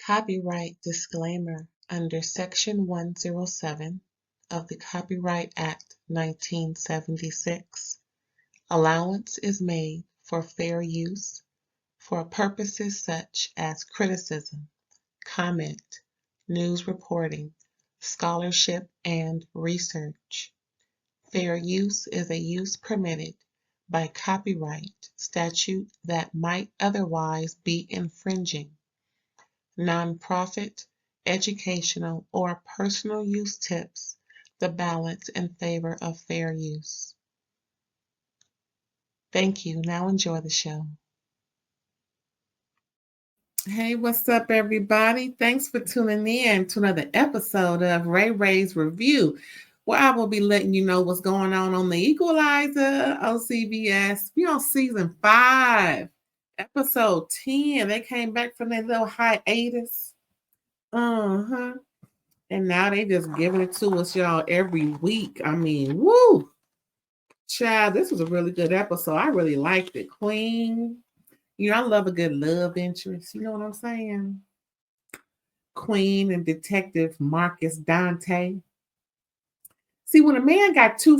Copyright disclaimer under Section 107 of the Copyright Act 1976. Allowance is made for fair use for purposes such as criticism, comment, news reporting, scholarship, and research. Fair use is a use permitted by copyright statute that might otherwise be infringing. Nonprofit, educational, or personal use tips the balance in favor of fair use. Thank you. Now enjoy the show. Hey, what's up, everybody? Thanks for tuning in to another episode of RAERAEs Review, where I will be letting you know what's going on the Equalizer on CBS. We're on season 5, episode 10. They came back from their little hiatus. And now they just giving it to us, y'all, every week. I mean, woo! Child, this was a really good episode. I really liked it. Queen. You know, I love a good love interest. You know what I'm saying? Queen and Detective Marcus Dante. See, when a man got two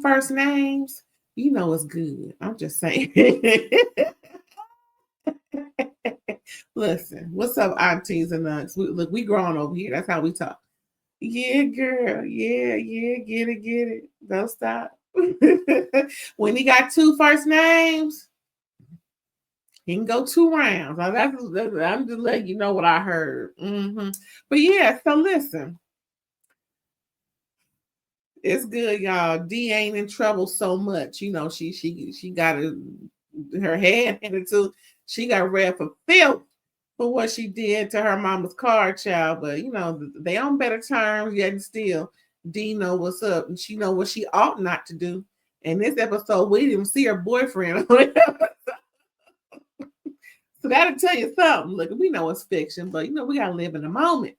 first names, you know it's good. I'm just saying. Listen, what's up, aunties and uncles? Look, we grown over here. That's how we talk. Yeah, girl. Yeah, get it. Don't stop. When he got two first names, he can go 2 rounds. I'm just letting you know what I heard. But yeah, so listen. It's good, y'all. D ain't in trouble so much. You know, she got her head handed to. She got read for filth for what she did to her mama's car, child. But you know, they on better terms, yet and still D know what's up, and she know what she ought not to do. And this episode, we didn't see her boyfriend. So that'll tell you something. Look, we know it's fiction, but you know, we gotta live in the moment.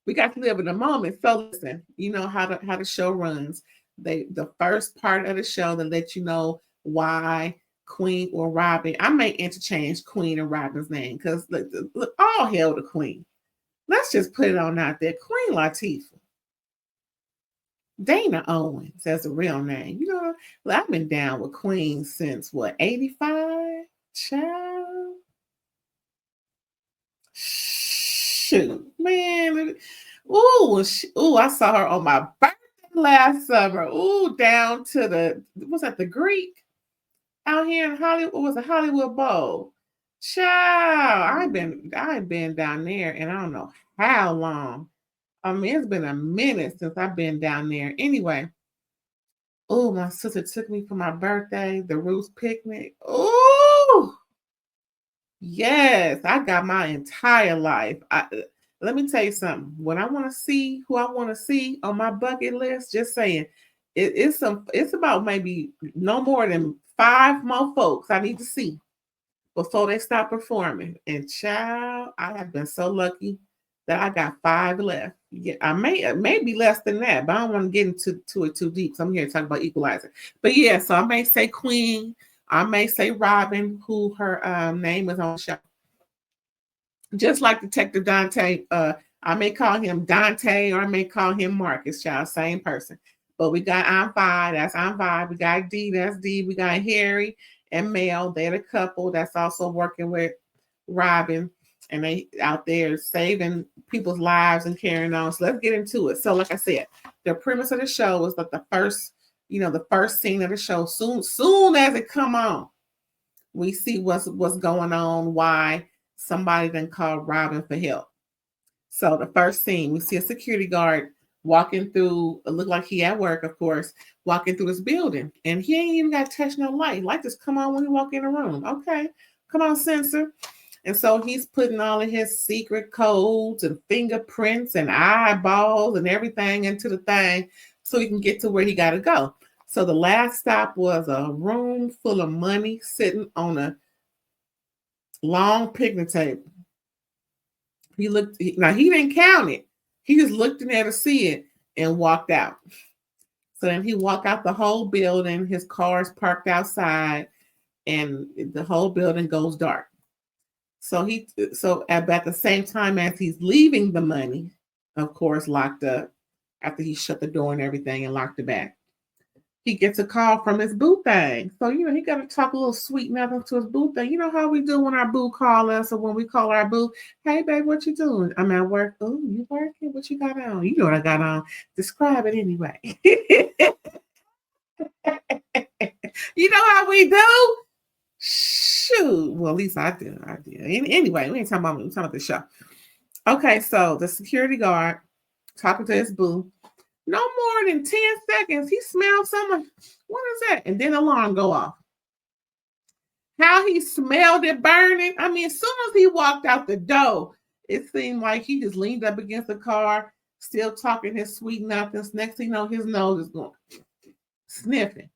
We got to live in the moment. So listen, you know how the show runs. The first part of the show that let you know why Queen or Robin. I may interchange Queen and Robin's name because look, all hail the Queen. Let's just put it on out there. Queen Latifah. Dana Owens as a real name. You know, I've been down with Queen since what, 85? Child. Shoot, man. Ooh, I saw her on my birthday last summer. Ooh, down to the Greek out here in Hollywood. It was a Hollywood Bowl. Child, I've been down there and I don't know how long. I mean, it's been a minute since I've been down there. Anyway, oh, my sister took me for my birthday, the Roots picnic. Oh, yes, I got my entire life. Let me tell you something. When I want to see who I want to see on my bucket list, just saying, it's about maybe no more than 5 more folks I need to see before they stop performing. And child, I have been so lucky that I got 5 left. Yeah, I may be less than that, but I don't want to get into it too deep. So I'm here to talk about Equalizer. But yeah, so I may say Queen, I may say Robin, who her name is on the show. Just like Detective Dante, I may call him Dante or I may call him Marcus, child, same person. But we got I'm Five, that's I'm Five. We got D, that's D. We got Harry and Mel, they're the couple that's also working with Robin. And they out there saving people's lives and carrying on. So let's get into it. So like I said, the premise of the show is that the first scene of the show, soon as it come on, we see what's going on, why somebody then called Robin for help. So the first scene, we see a security guard walking through, it looked like he at work, of course, walking through this building. And he ain't even got to touch no light. Light just come on when you walk in the room. Okay, come on, sensor. And so he's putting all of his secret codes and fingerprints and eyeballs and everything into the thing so he can get to where he got to go. So the last stop was a room full of money sitting on a long picnic table. He didn't count it. He just looked in there to see it and walked out. So then he walked out the whole building. His car's parked outside and the whole building goes dark. So at the same time as he's leaving the money, of course, locked up, after he shut the door and everything and locked it back, he gets a call from his boo thing. So, he got to talk a little sweet nothing to his boo thing. You know how we do when our boo call us, or when we call our boo, hey, babe, what you doing? I'm at work. Oh, you working? What you got on? You know what I got on. Describe it anyway. You know how we do? Shoot. Well, at least I do. Anyway, we ain't talking about the show. Okay, so the security guard talking to his boo. No more than 10 seconds, he smelled something. What is that? And then the alarm go off. How he smelled it burning. I mean, as soon as he walked out the door, it seemed like he just leaned up against the car, still talking his sweet nothings. Next thing you know, his nose is going sniffing.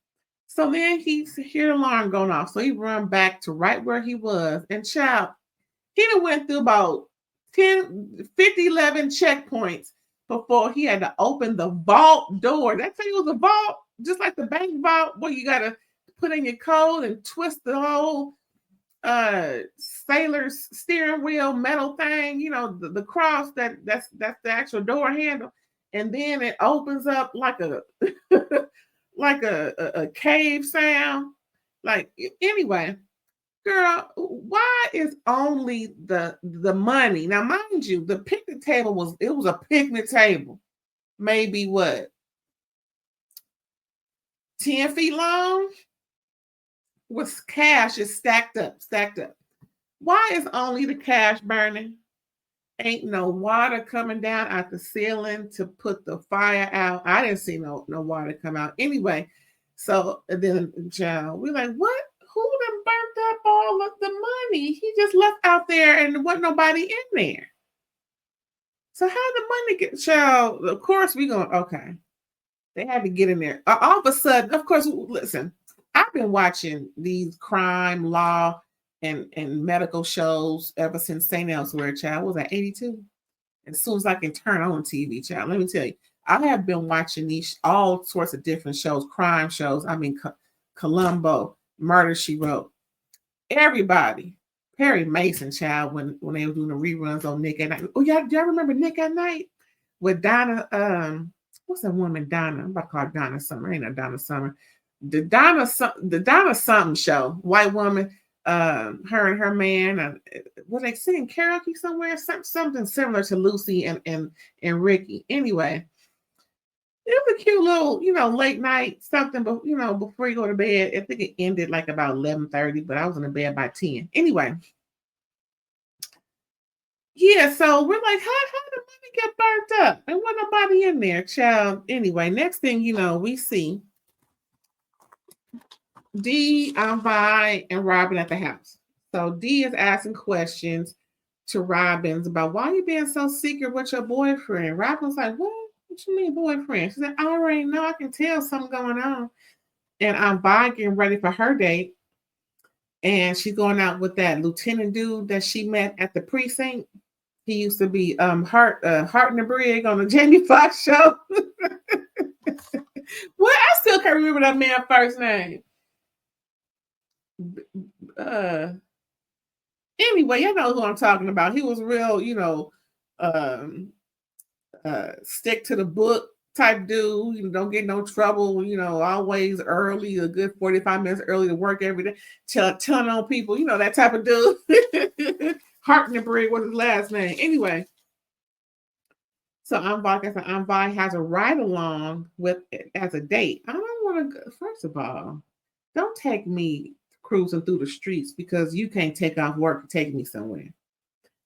So then he hear the alarm going off. So he run back to right where he was. And child, he done went through about 10, 50, 11 checkpoints before he had to open the vault door. That thing was a vault, just like the bank vault, where you got to put in your code and twist the whole sailor's steering wheel metal thing, the cross that's the actual door handle. And then it opens up like a like a cave sound. Like, anyway, girl, why is only the money? Now, mind you, the picnic table was a picnic table, maybe what, 10 feet long, with cash is stacked up. Why is only the cash burning? Ain't no water coming down out the ceiling to put the fire out. I didn't see no water come out. Anyway, so then, child, we're like, what? Who done burnt up all of the money? He just left out there and there wasn't nobody in there. So how the money get, child? Of course, we going, okay. They had to get in there. All of a sudden, of course, listen, I've been watching these crime, law, and medical shows ever since St. Elsewhere, child. Was at 82. As soon as I can turn on TV, child, let me tell you, I have been watching these all sorts of different shows, crime shows. I mean, Columbo, Murder, She Wrote. Everybody. Perry Mason, child, when they were doing the reruns on Nick at Night. Oh, y'all remember Nick at Night? With Donna, what's that woman, Donna? I'm about to call her Donna Summer. Ain't no Donna Summer. The Donna something show, white woman, her and her man, were they singing karaoke somewhere? Something similar to Lucy and Ricky. Anyway, it was a cute little, late night something, but before you go to bed. I think it ended like about 11:30, but I was in the bed by 10. Anyway, yeah, so we're like, how did the money get burnt up? And wasn't nobody in there, child. Anyway, next thing you know, we see D, Vi, and Robin at the house. So D is asking questions to Robin about, why you being so secret with your boyfriend? Robin's like, what? What you mean boyfriend? She said, I already know. I can tell something going on. And Vi getting ready for her date. And she's going out with that lieutenant dude that she met at the precinct. He used to be Hart in the Brig on the Jamie Foxx show. Well, I still can't remember that man's first name. Anyway, you know who I'm talking about. He was real, stick to the book type dude. Don't get no trouble. Always early, a good 45 minutes early to work every day. Telling on people, that type of dude. Hart in the Brig was his last name. Anyway, so Anvi has a ride along with it as a date. I don't want to. First of all, don't take me cruising through the streets because you can't take off work to take me somewhere.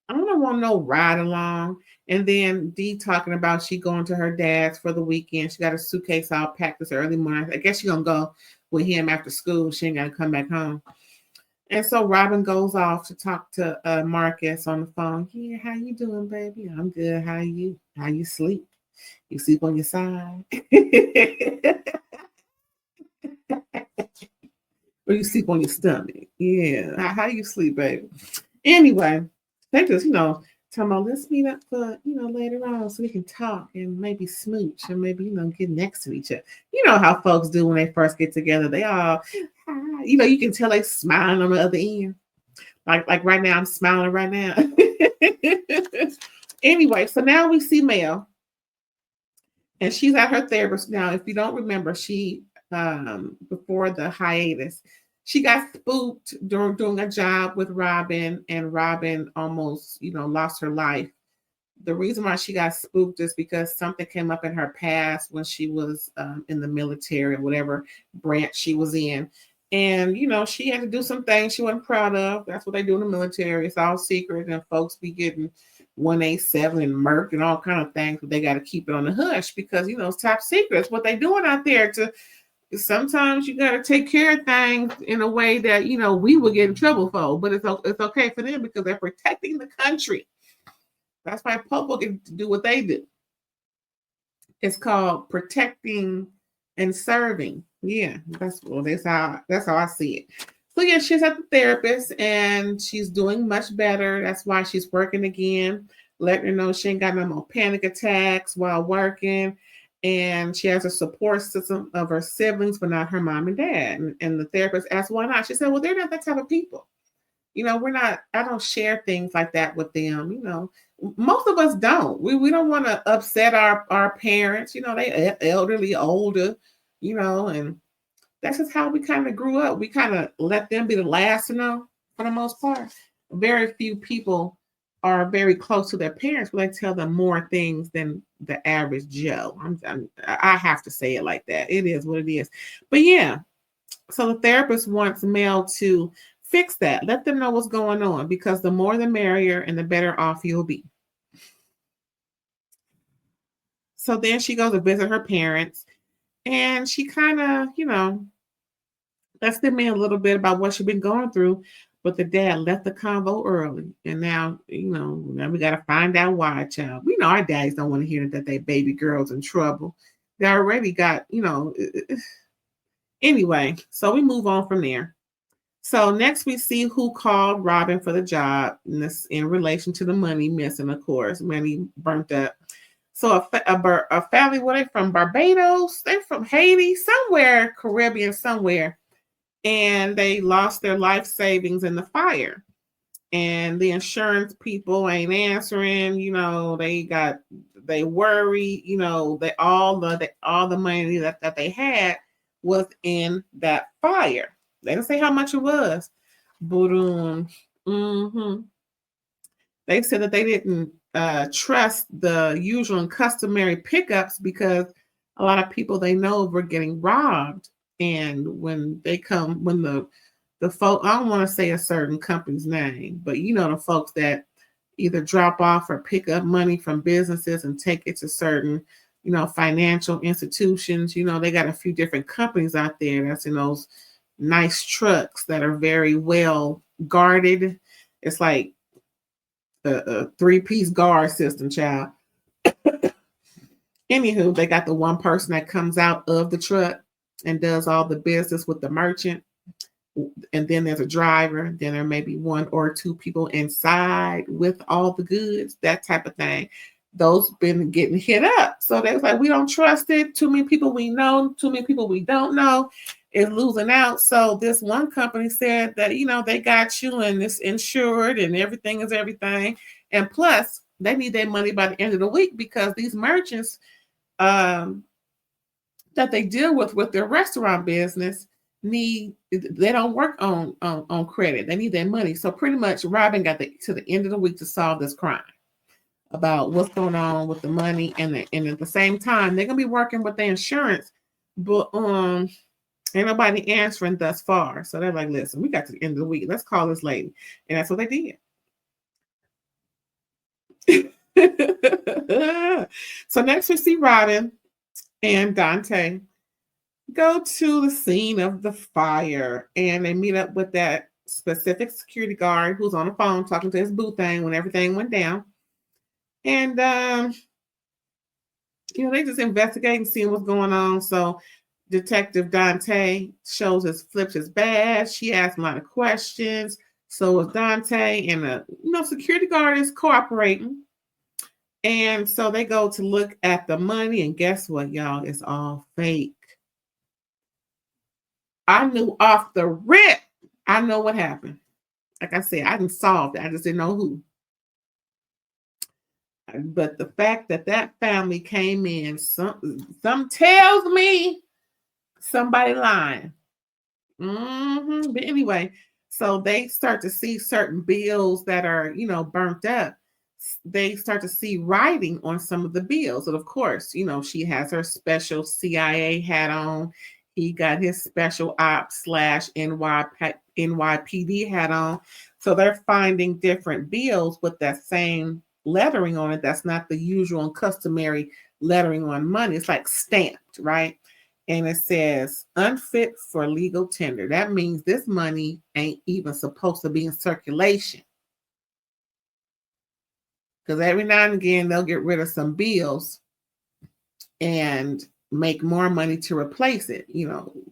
I don't want no ride along. And then D talking about she going to her dad's for the weekend. She got a suitcase all packed this early morning. I guess she's going to go with him after school. She ain't got to come back home. And so Robin goes off to talk to Marcus on the phone. Yeah, how you doing, baby? I'm good. How you? How you sleep? You sleep on your side? Or you sleep on your stomach? Yeah. How you sleep, baby? Anyway, they just, talking about, let's meet up for, later on so we can talk and maybe smooch and maybe, get next to each other. You know how folks do when they first get together. They all, you can tell they smiling on the other end. Like right now, I'm smiling right now. Anyway, so now we see Mel, and she's at her therapist now. If you don't remember, she before the hiatus, she got spooked during doing a job with Robin, and Robin almost, lost her life. The reason why she got spooked is because something came up in her past when she was in the military or whatever branch she was in. And, she had to do some things she wasn't proud of. That's what they do in the military. It's all secret, and folks be getting 187 and murked and all kind of things, but they got to keep it on the hush because, it's top secret. It's what they doing out there. Sometimes you got to take care of things in a way that, we would get in trouble for, but it's okay for them because they're protecting the country. That's why people get to do what they do. It's called protecting and serving. Yeah, that's how I see it. So yeah, she's at the therapist and she's doing much better. That's why she's working again, letting her know she ain't got no more panic attacks while working. And she has a support system of her siblings, but not her mom and dad. And the therapist asked why not. She said, well, they're not that type of people. I don't share things like that with them. Most of us don't. We don't want to upset our parents. They elderly, older, and that's just how we kind of grew up. We kind of let them be the last to know for the most part. Very few people are very close to their parents, but they tell them more things than the average Joe. I have to say it like that. It is what it is. But yeah, so the therapist wants Mel to fix that. Let them know what's going on because the more the merrier and the better off you'll be. So then she goes to visit her parents and she kind of, lets them in a little bit about what she's been going through. But the dad left the convo early. And now, now we got to find out why, child. We know our daddies don't want to hear that they baby girl's in trouble. They already got, Anyway, so we move on from there. So next we see who called Robin for the job, and this in relation to the money missing, of course, money burnt up. So a family, were they from Barbados? They're from Haiti, somewhere, Caribbean, somewhere. And they lost their life savings in the fire. And the insurance people ain't answering, they worry, all the money that they had was in that fire. They didn't say how much it was, but they said that they didn't trust the usual and customary pickups because a lot of people they know were getting robbed. And when the folk, I don't want to say a certain company's name, but the folks that either drop off or pick up money from businesses and take it to certain, financial institutions. They got a few different companies out there that's in those nice trucks that are very well guarded. It's like a 3-piece guard system, child. Anywho, they got the one person that comes out of the truck and does all the business with the merchant. And then there's a driver. Then there may be 1 or 2 people inside with all the goods, that type of thing. Those been getting hit up. So they was like, we don't trust it. Too many people we know, too many people we don't know is losing out. So this one company said that, they got you and it's insured and everything is everything. And plus, they need their money by the end of the week because these merchants that they deal with their restaurant business they don't work on credit. They need their money. So pretty much Robin got to the end of the week to solve this crime about what's going on with the money. And at the same time, they're going to be working with the insurance, but ain't nobody answering thus far. So they're like, listen, we got to the end of the week. Let's call this lady. And that's what they did. So next we see Robin and Dante go to the scene of the fire, and they meet up with that specific security guard who's on the phone talking to his boo thing when everything went down. And they just investigating, seeing what's going on. So Detective Dante flips his badge. She asks a lot of questions. So is Dante, and the security guard is cooperating. And so they go to look at the money, and guess what, y'all? It's all fake. I knew off the rip. I know what happened. Like I said, I didn't solve it. I just didn't know who. But the fact that that family came in, some tells me somebody lying. But anyway, so they start to see certain bills that are, burnt up. They start to see writing on some of the bills. And of course, she has her special CIA hat on. He got his special ops slash NYPD hat on. So they're finding different bills with that same lettering on it. That's not the usual and customary lettering on money. It's like stamped, right? And it says unfit for legal tender. That means this money ain't even supposed to be in circulation. Because every now and again, they'll get rid of some bills and make more money to replace it,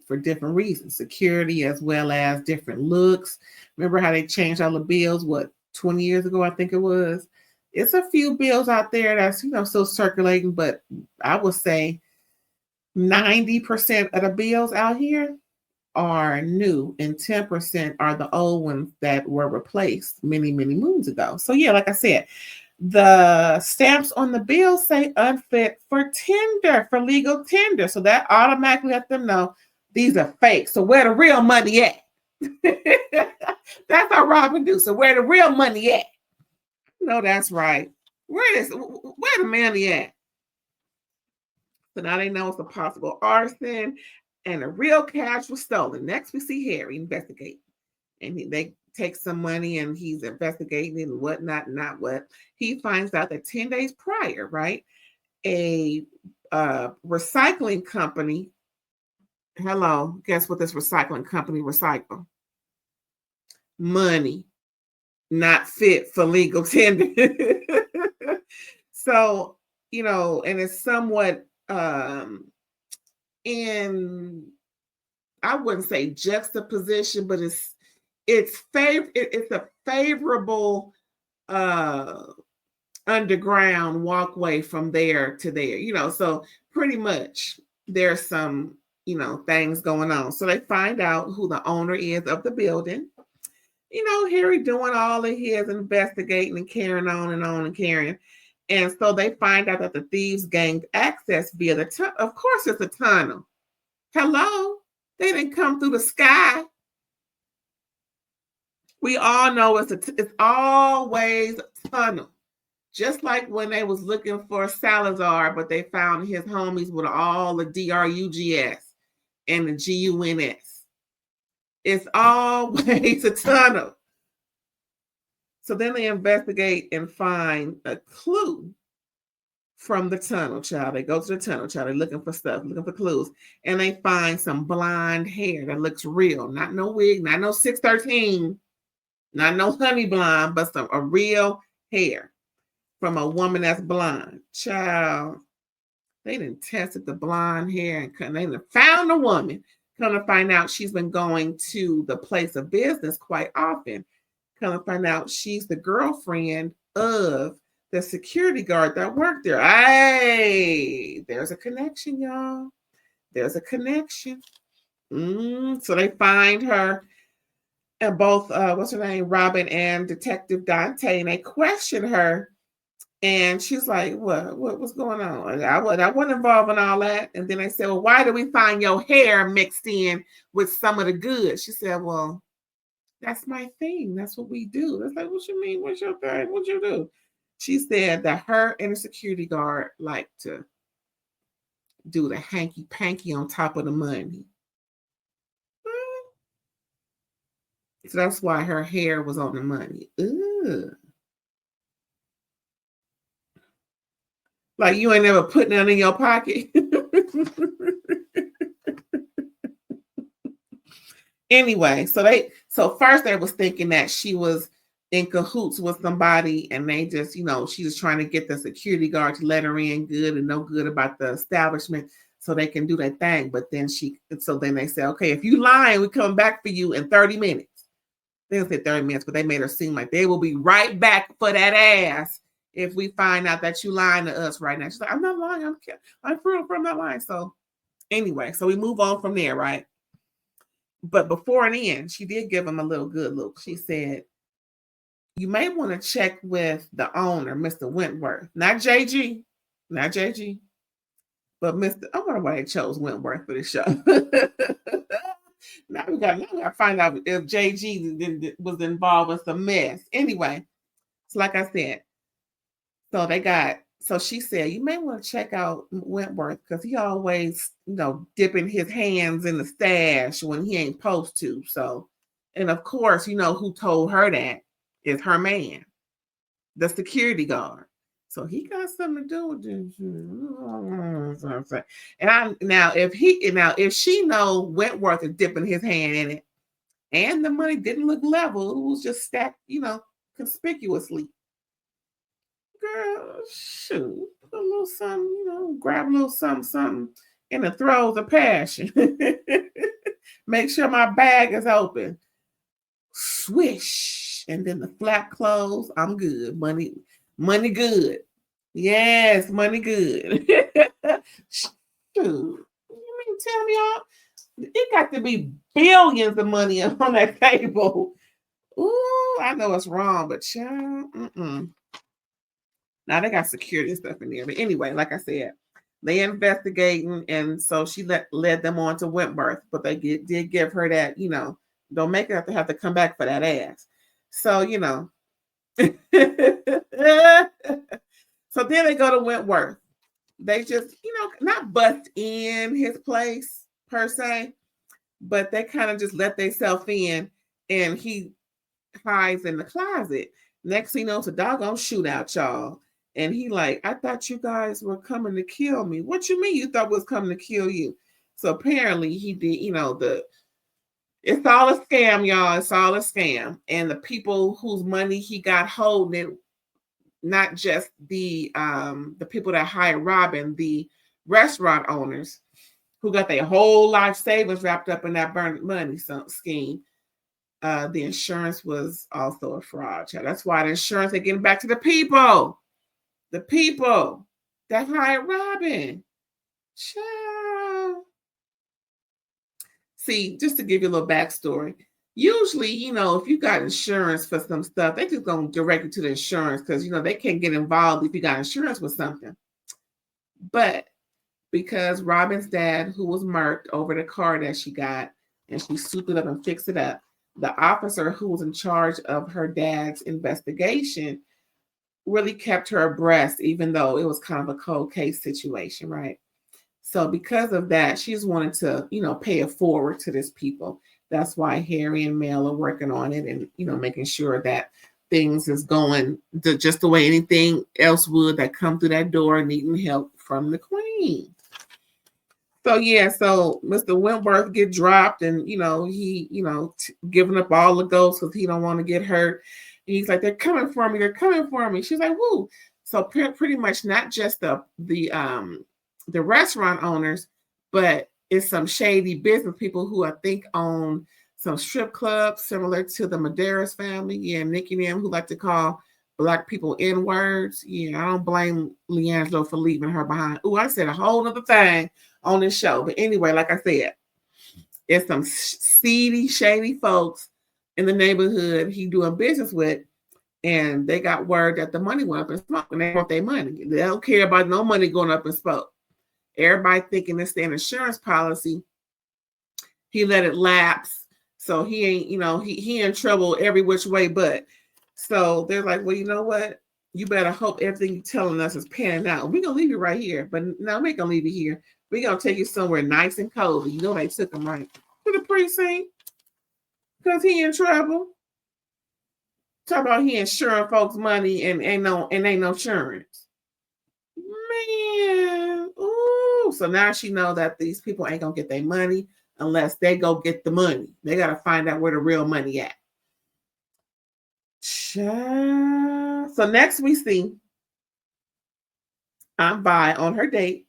for different reasons, security as well as different looks. Remember how they changed all the bills, 20 years ago, I think it was? It's a few bills out there that's, still circulating, but I would say 90% of the bills out here are new and 10% are the old ones that were replaced many, many moons ago. So yeah, like I said, the stamps on the bill say unfit for tender, for legal tender. So that automatically let them know these are fake. So where the real money at? That's how Robin do. So where the real money at? No, that's right. Where the money at? So now they know it's a possible arson and the real cash was stolen. Next, we see Harry investigate. And they take some money and he's investigating and whatnot, not what. He finds out that 10 days prior, right, a recycling company, guess what this recycling company recycle? Money, not fit for legal tender. So, and it's somewhat in, I wouldn't say juxtaposition, but it's a favorable underground walkway from there to there, so pretty much there's some, things going on. So they find out who the owner is of the building. Harry doing all of his investigating and carrying on and carrying. And so they find out that the thieves gained access via the tunnel. Of course, it's a tunnel. Hello? They didn't come through the sky. We all know it's always a tunnel. Just like when they was looking for Salazar, but they found his homies with all the DRUGS and the GUNS. It's always a tunnel. So then they investigate and find a clue from the tunnel, child. They go to the tunnel, child. They're looking for stuff, looking for clues. And they find some blonde hair that looks real. Not no wig, not no 613, not no honey blonde, but a real hair from a woman that's blonde. Child, they done tested the blonde hair and they done found a woman. Come to find out she's been going to the place of business quite often. Come to find out she's the girlfriend of the security guard that worked there. Hey, there's a connection, y'all. There's a connection. So they find her and both, what's her name, Robin and Detective Dante, and they question her. And she's like, what's going on? I wasn't involved in all that. And then they said, well, why did we find your hair mixed in with some of the goods? She said, well, that's my thing. That's what we do. It's like, what you mean? What's your thing? What you do? She said that her and the security guard like to do the hanky-panky on top of the money. So that's why her hair was on the money. Ugh. Like you ain't never put none in your pocket. Anyway, so first they was thinking that she was in cahoots with somebody and they just, she was trying to get the security guard to let her in good and no good about the establishment so they can do their thing. But then then they said, okay, if you lying, we come back for you in 30 minutes. They didn't say 30 minutes, but they made her seem like they will be right back for that ass if we find out that you lying to us right now. She's like, I'm not lying. I'm for real, I'm not lying. So anyway, so we move on from there, right? But before and end, she did give him a little good look. She said, you may want to check with the owner, Mr. Wentworth, not JG, not JG, but Mr. I wonder why they chose Wentworth for the show. now we got to find out if JG was involved with some mess. Anyway, so like I said, so she said, you may want to check out Wentworth because he always, dipping his hands in the stash when he ain't supposed to. So, and of course, who told her that is her man, the security guard. So he got something to do with this. And if she know Wentworth is dipping his hand in it, and the money didn't look level, it was just stacked, conspicuously. Girl, shoot, put a little something, grab a little something in the throes of passion. Make sure my bag is open. Swish, and then the flap close. I'm good. Money good. Yes, money good. Shoot, you mean tell me all? It got to be billions of money on that table. Ooh, I know it's wrong, but child, Now they got security and stuff in there. But anyway, like I said, they investigating, and so she led them on to Wentworth, but they did give her that, don't make her have to come back for that ass. So, so then they go to Wentworth. They just, not bust in his place per se, but they kind of just let themselves in, and he hides in the closet. Next thing you know, it's a doggone shootout, y'all. And he like, I thought you guys were coming to kill me. What you mean you thought was coming to kill you? So apparently he did, it's all a scam, y'all. It's all a scam. And the people whose money he got holding, not just the people that hired Robin, the restaurant owners who got their whole life savings wrapped up in that burnt money scheme. The insurance was also a fraud. Child. That's why the insurance are getting back to the people. The people that hired Robin. Child. See, just to give you a little backstory, usually, if you got insurance for some stuff, they just going to direct you to the insurance because, they can't get involved if you got insurance with something. But because Robin's dad, who was marked over the car that she got, and she souped it up and fixed it up, the officer who was in charge of her dad's investigation really kept her abreast, even though it was kind of a cold case situation, right? So because of that, she just wanted to, pay it forward to this people. That's why Harry and Mel are working on it and, making sure that things is going just the way anything else would that come through that door needing help from the queen. So yeah, so Mr. Wentworth get dropped, and he giving up all the ghosts because he don't want to get hurt. And he's like, they're coming for me. They're coming for me. She's like, woo. So pretty much not just the restaurant owners, but it's some shady business people who I think own some strip clubs similar to the Medeiros family. Yeah, Nikki and them who like to call Black people N-words. Yeah, I don't blame Leangelo for leaving her behind. Ooh, I said a whole other thing on this show. But anyway, like I said, it's some seedy, shady folks in the neighborhood he doing business with, and they got word that the money went up in smoke, and they want their money. They don't care about no money going up in smoke. Everybody thinking it's their insurance policy. He let it lapse, so he ain't, he in trouble every which way but. So they're like, well, you know what? You better hope everything you're telling us is panning out. We're going to leave you right here. But no, we ain't going to leave you here. We're going to take you somewhere nice and cozy. They took him right to the precinct because he in trouble. Talk about he insuring folks' money and ain't no insurance. Man, ooh. So now she know that these people ain't going to get their money unless they go get the money. They got to find out where the real money at. So next we see Aunt Vi on her date,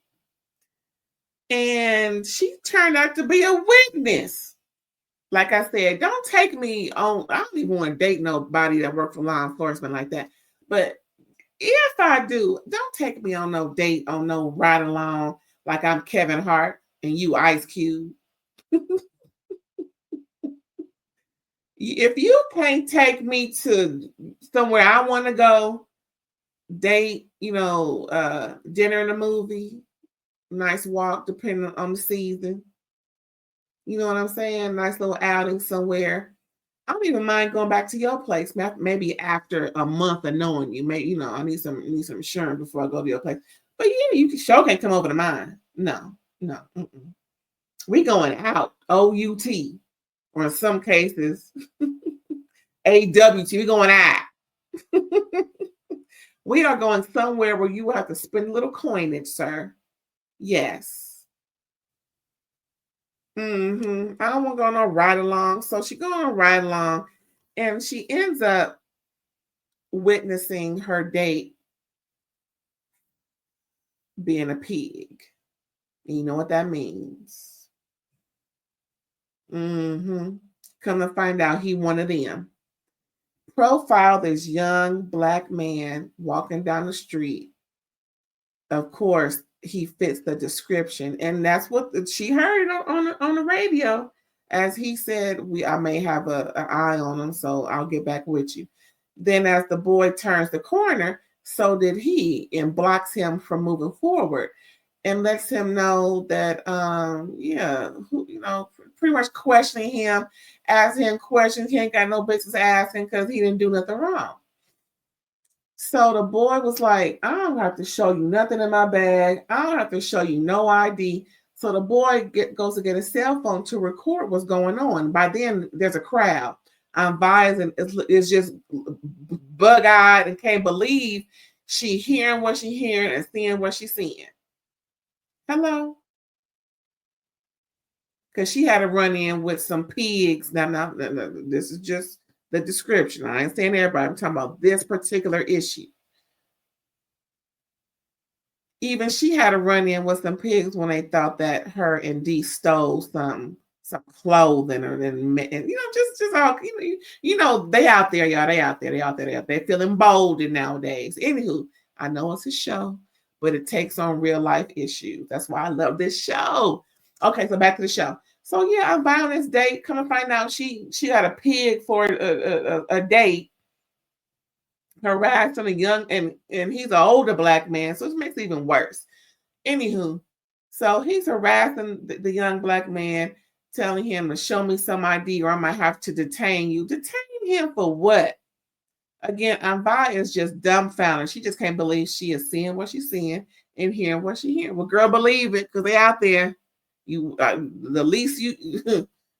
and she turned out to be a witness. Like I said, don't take me on. I don't even want to date nobody that works for law enforcement like that. But if I do, don't take me on no date, on no ride along like I'm Kevin Hart and you Ice Cube. If you can't take me to somewhere I want to go, date, dinner and a movie, nice walk, depending on the season. You know what I'm saying? Nice little outing somewhere. I don't even mind going back to your place. Maybe after a month of knowing you, maybe I need some insurance before I go to your place. But yeah, you sure can't come over to mine. No, no. We going out. OUT, or in some cases, AWT. We going out. We are going somewhere where you have to spend a little coinage, sir. Yes. I don't want to go on a ride along. So she go on a ride along, and she ends up witnessing her date being a pig. You know what that means. Come to find out, he one of them. Profile this young Black man walking down the street. Of course, he fits the description, and that's what she heard on the radio. As he said, I may have an eye on him, so I'll get back with you. Then, as the boy turns the corner, so did he, and blocks him from moving forward, and lets him know that, pretty much questioning him, asking him questions he ain't got no business asking because he didn't do nothing wrong. So the boy was like, I don't have to show you nothing in my bag. I don't have to show you no ID. So the boy goes to get a cell phone to record what's going on. By then, there's a crowd. I'm biased, is just bug-eyed and can't believe she hearing what she hearing and seeing what she's seeing. Hello? Because she had a run-in with some pigs. Now, this is just the description. I ain't saying everybody. I'm talking about this particular issue. Even she had a run-in with some pigs when they thought that her and Dee stole some clothing, or just all they out there, y'all. They out there. They feel emboldened nowadays. Anywho, I know it's a show, but it takes on real life issues. That's why I love this show. Okay, so back to the show. So yeah, I'm buying this date. Come and find out she got a pig for a date. Harassing a young, and he's an older Black man, so it makes it even worse. Anywho, so he's harassing the young Black man, telling him to show me some ID or I might have to detain you. Detain him for what? Again, Ambai is just dumbfounded. She just can't believe she is seeing what she's seeing and hearing what she's hearing. Well, girl, believe it, because they out there. The least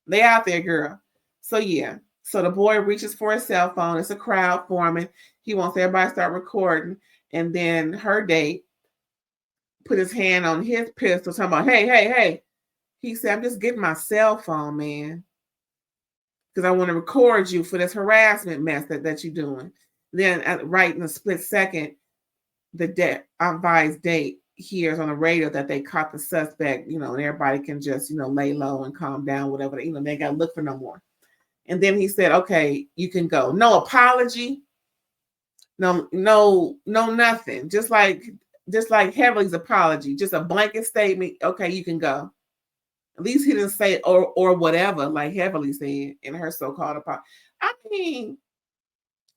they out there, girl. So yeah. So the boy reaches for his cell phone. It's a crowd forming. He wants everybody to start recording. And then her date put his hand on his pistol, talking about, hey. He said, I'm just getting my cell phone, man, because I want to record you for this harassment mess that you're doing. Then right in a split second, Vi's date hears on the radio that they caught the suspect, and everybody can just, lay low and calm down, whatever, they got to look for no more. And then he said, okay, you can go. No apology. No, nothing. Just like Heavenly's apology, just a blanket statement. Okay, you can go. At least he didn't say or whatever, like Heavenly said in her so-called apology. I mean,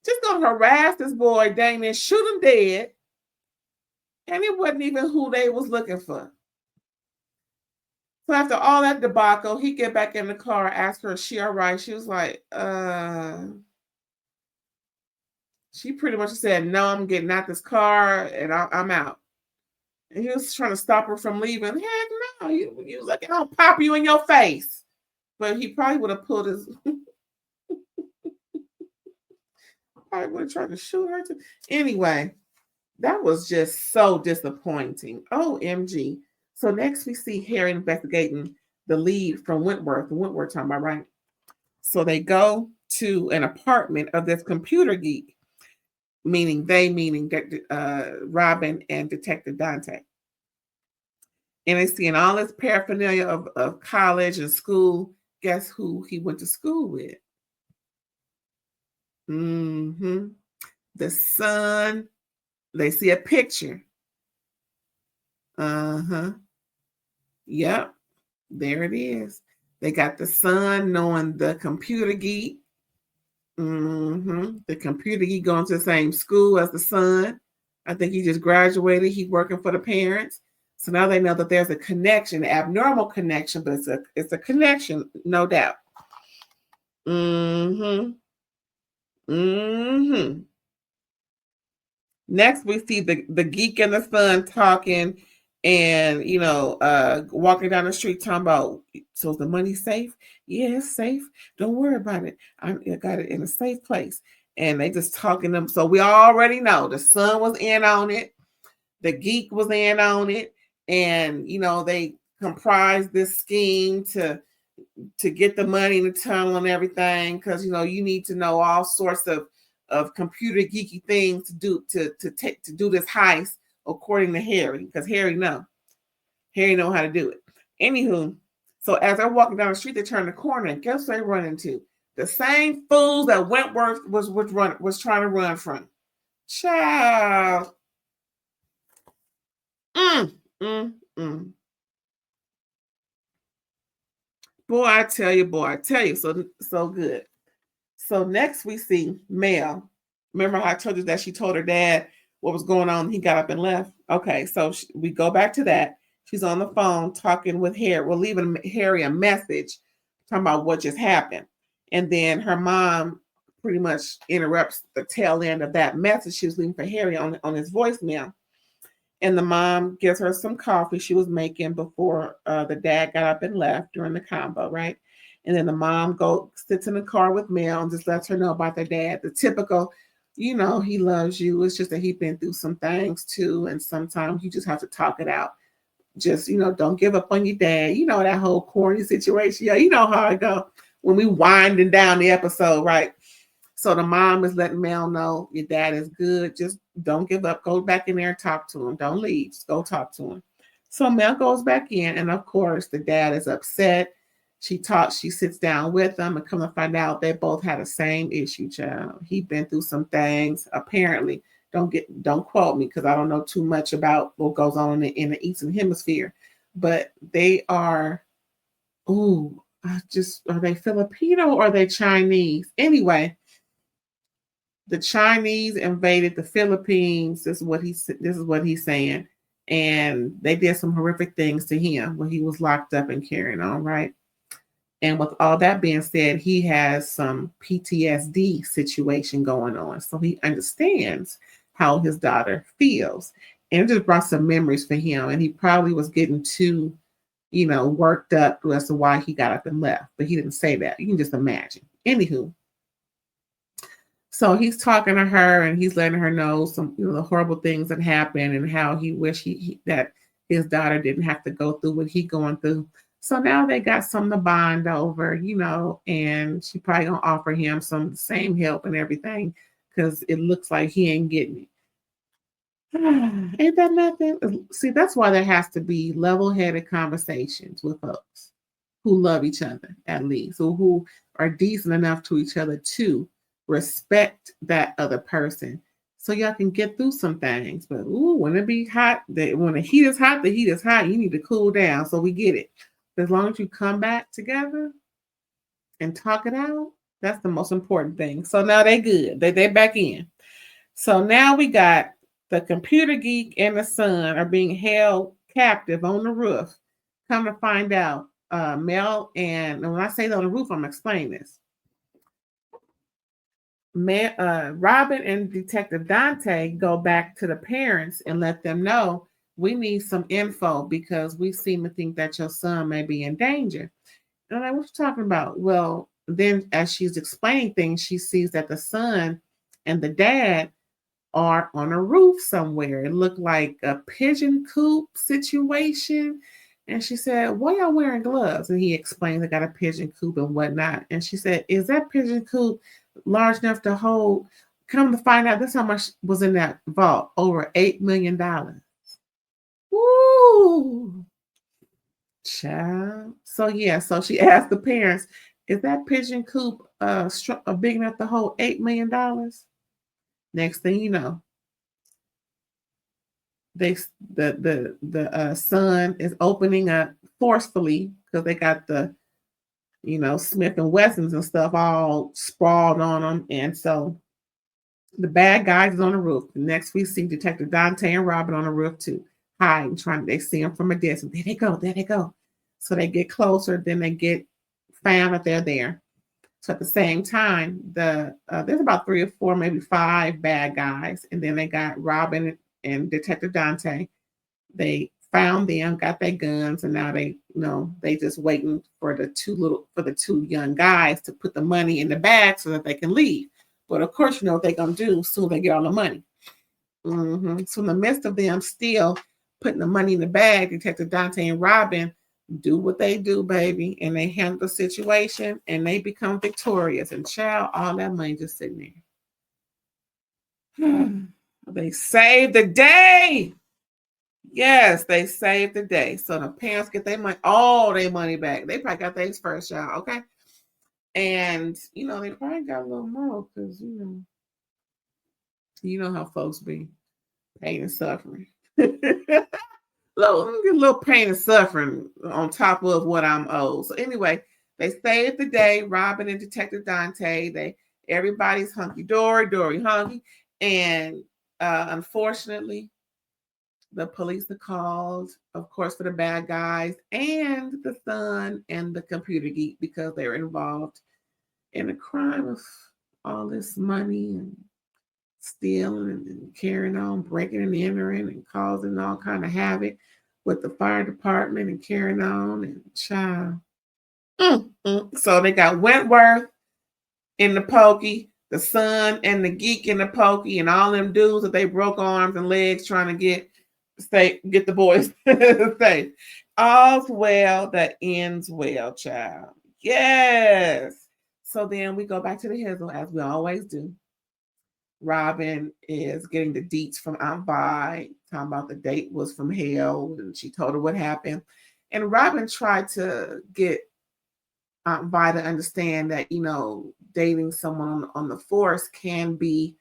just gonna harass this boy, dang it, shoot him dead. And it wasn't even who they was looking for. So after all that debacle, he get back in the car, asked her, is she all right? She was like, she pretty much said, no, I'm getting out this car and I'm out. And he was trying to stop her from leaving. Heck no, you was like, I'll pop you in your face. But he probably would have pulled his, probably would have tried to shoot her too. Anyway, that was just so disappointing. OMG. So next we see Harry investigating the lead from Wentworth. The Wentworth talking about, right? So they go to an apartment of this computer geek, meaning Robin and Detective Dante. And they seeing all this paraphernalia of college and school. Guess who he went to school with? The son. They see a picture. Yep. There it is. They got the son knowing the computer geek. The computer, he going to the same school as the son. I think he just graduated. He working for the parents. So now they know that there's a connection, an abnormal connection, but it's a connection, no doubt. Mm-hmm. Mm-hmm. Next, we see the geek and the son talking, and walking down the street talking about, so is the money safe? Yeah, it's safe. Don't worry about it. I got it in a safe place. And they just talking them. So we already know the son was in on it, the geek was in on it, and they comprised this scheme to get the money in the tunnel and everything, because you need to know all sorts of computer geeky things to do this heist, according to Harry, because Harry know how to do it. Anywho, so as they're walking down the street, they turn the corner, and guess what they run into? The same fools that Wentworth was trying to run from. Child. Mm, mm, mm. Boy, I tell you, so good. So next we see Mel. Remember how I told you that she told her dad what was going on? He got up and left. Okay, so we go back to that. She's on the phone talking with Harry. We're leaving Harry a message talking about what just happened. And then her mom pretty much interrupts the tail end of that message she was leaving for Harry on his voicemail. And the mom gives her some coffee she was making before the dad got up and left during the combo, right? And then the mom sits in the car with Mel and just lets her know about their dad. The typical, he loves you. It's just that he's been through some things too, and sometimes you just have to talk it out. Just don't give up on your dad. That whole corny situation. Yeah, you know how it go when we winding down the episode, right? So the mom is letting Mel know your dad is good. Just don't give up. Go back in there and talk to him. Don't leave. Just go talk to him. So Mel goes back in, and of course, the dad is upset. She sits down with them, and come to find out they both had the same issue, child. He'd been through some things, apparently. Don't quote me, because I don't know too much about what goes on in the Eastern Hemisphere. But they are, are they Filipino or are they Chinese? Anyway, the Chinese invaded the Philippines. This is what he's saying. And they did some horrific things to him when he was locked up and carrying on, right? And with all that being said, he has some PTSD situation going on. So he understands how his daughter feels. And it just brought some memories for him. And he probably was getting too, worked up as to why he got up and left. But he didn't say that. You can just imagine. Anywho, so he's talking to her and he's letting her know some the horrible things that happened and how he wished that his daughter didn't have to go through what he going through. So now they got something to bond over, and she probably gonna offer him some same help and everything, because it looks like he ain't getting it. Ain't that nothing? See, that's why there has to be level-headed conversations with folks who love each other, at least, or who are decent enough to each other to respect that other person, so y'all can get through some things. But when it be hot, when the heat is hot, the heat is hot. You need to cool down. So we get it. But as long as you come back together and talk it out, that's the most important thing. So now they good. They back in. So now we got the computer geek and the son are being held captive on the roof. Come to find out, Mel and when I say on the roof, I'm explaining this. Robin and Detective Dante go back to the parents and let them know we need some info because we seem to think that your son may be in danger. And I'm like, what you talking about? Well, then as she's explaining things, she sees that the son and the dad are on a roof somewhere. It looked like a pigeon coop situation. And she said, why y'all wearing gloves? And he explained they got a pigeon coop and whatnot. And she said, is that pigeon coop large enough to hold? Come to find out, this how much was in that vault. Over $8 million. Woo! Child. So yeah, so she asked the parents, is that pigeon coop big enough to hold $8 million? Next thing you know, the son is opening up forcefully because they got the Smith and Wessons and stuff all sprawled on them. And so the bad guys is on the roof. The next we see Detective Dante and Robin on the roof too, hiding, they see them from a distance. There they go, there they go. So they get closer, then they get found that they're there. So at the same time, there's about 3 or 4, maybe 5 bad guys, and then they got Robin and Detective Dante. They found them, got their guns, and now they just waiting for the two young guys to put the money in the bag so that they can leave. But of course, you know what they're gonna do soon they get all the money. So in the midst of them still putting the money in the bag, Detective Dante and Robin do what they do, baby, and they handle the situation and they become victorious. And child, all that money just sitting there. They saved the day. Yes, they saved the day. So the parents get their money, all their money back. They probably got theirs first, y'all, okay? And they probably got a little more because you know how folks be, pain and suffering. little pain and suffering on top of what I'm owed. So anyway, they saved the day. Robin and Detective Dante, everybody's hunky dory hunky, and unfortunately, the police are called, of course, for the bad guys and the son and the computer geek because they were involved in the crime of all this money and stealing and carrying on, breaking and entering and causing all kind of havoc with the fire department and carrying on and child. So they got Wentworth in the pokey, the son and the geek in the pokey, and all them dudes that they broke arms and legs trying to get the boys safe. All's well that ends well, child. Yes. So then we go back to the hizzle as we always do. Robin is getting the deets from Aunt Vi, talking about the date was from hell, and she told her what happened. And Robin tried to get Aunt Vi to understand that, dating someone on the force can be,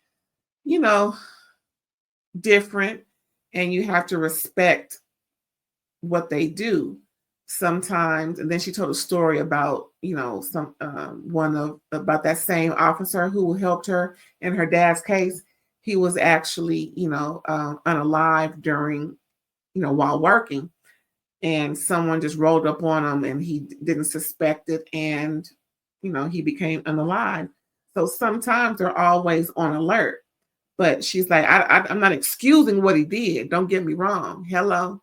different, and you have to respect what they do sometimes. And then she told a story about about that same officer who helped her in her dad's case. He was actually unalive during while working, and someone just rolled up on him and he didn't suspect it, and he became unalive. So sometimes they're always on alert. But she's like, I'm not excusing what he did. Don't get me wrong. Hello.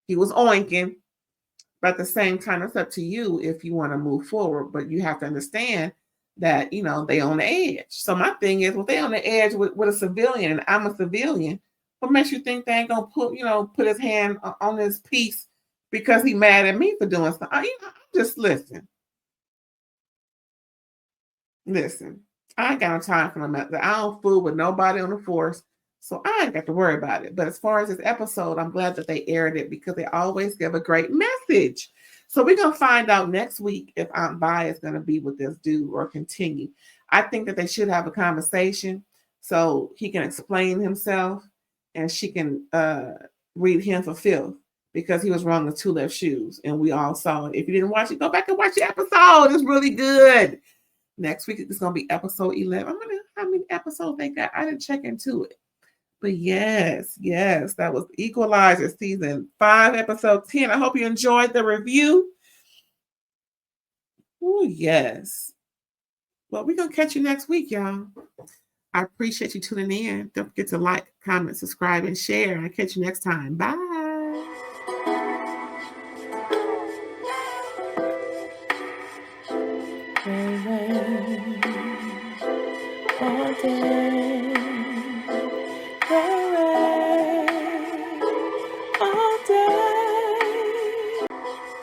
He was oinking. But at the same time, it's up to you if you want to move forward. But you have to understand that, they on the edge. So my thing is, well, they on the edge with a civilian, and I'm a civilian, what makes you think they ain't going to put his hand on his piece because he mad at me for doing something? Just listen. Listen. I ain't got no time for them. I don't fool with nobody on the force, so I ain't got to worry about it. But as far as this episode, I'm glad that they aired it because they always give a great message. So we're going to find out next week if Aunt Vi is going to be with this dude or continue. I think that they should have a conversation so he can explain himself and she can read him for filth because he was wrong with 2 left shoes. And we all saw it. If you didn't watch it, go back and watch the episode. It's really good. Next week, it's going to be episode 11. I'm going to how many episodes they got. I didn't check into it. But yes, that was Equalizer season 5, episode 10. I hope you enjoyed the review. Oh, yes. Well, we're going to catch you next week, y'all. I appreciate you tuning in. Don't forget to like, comment, subscribe, and share. I'll catch you next time. Bye. All day.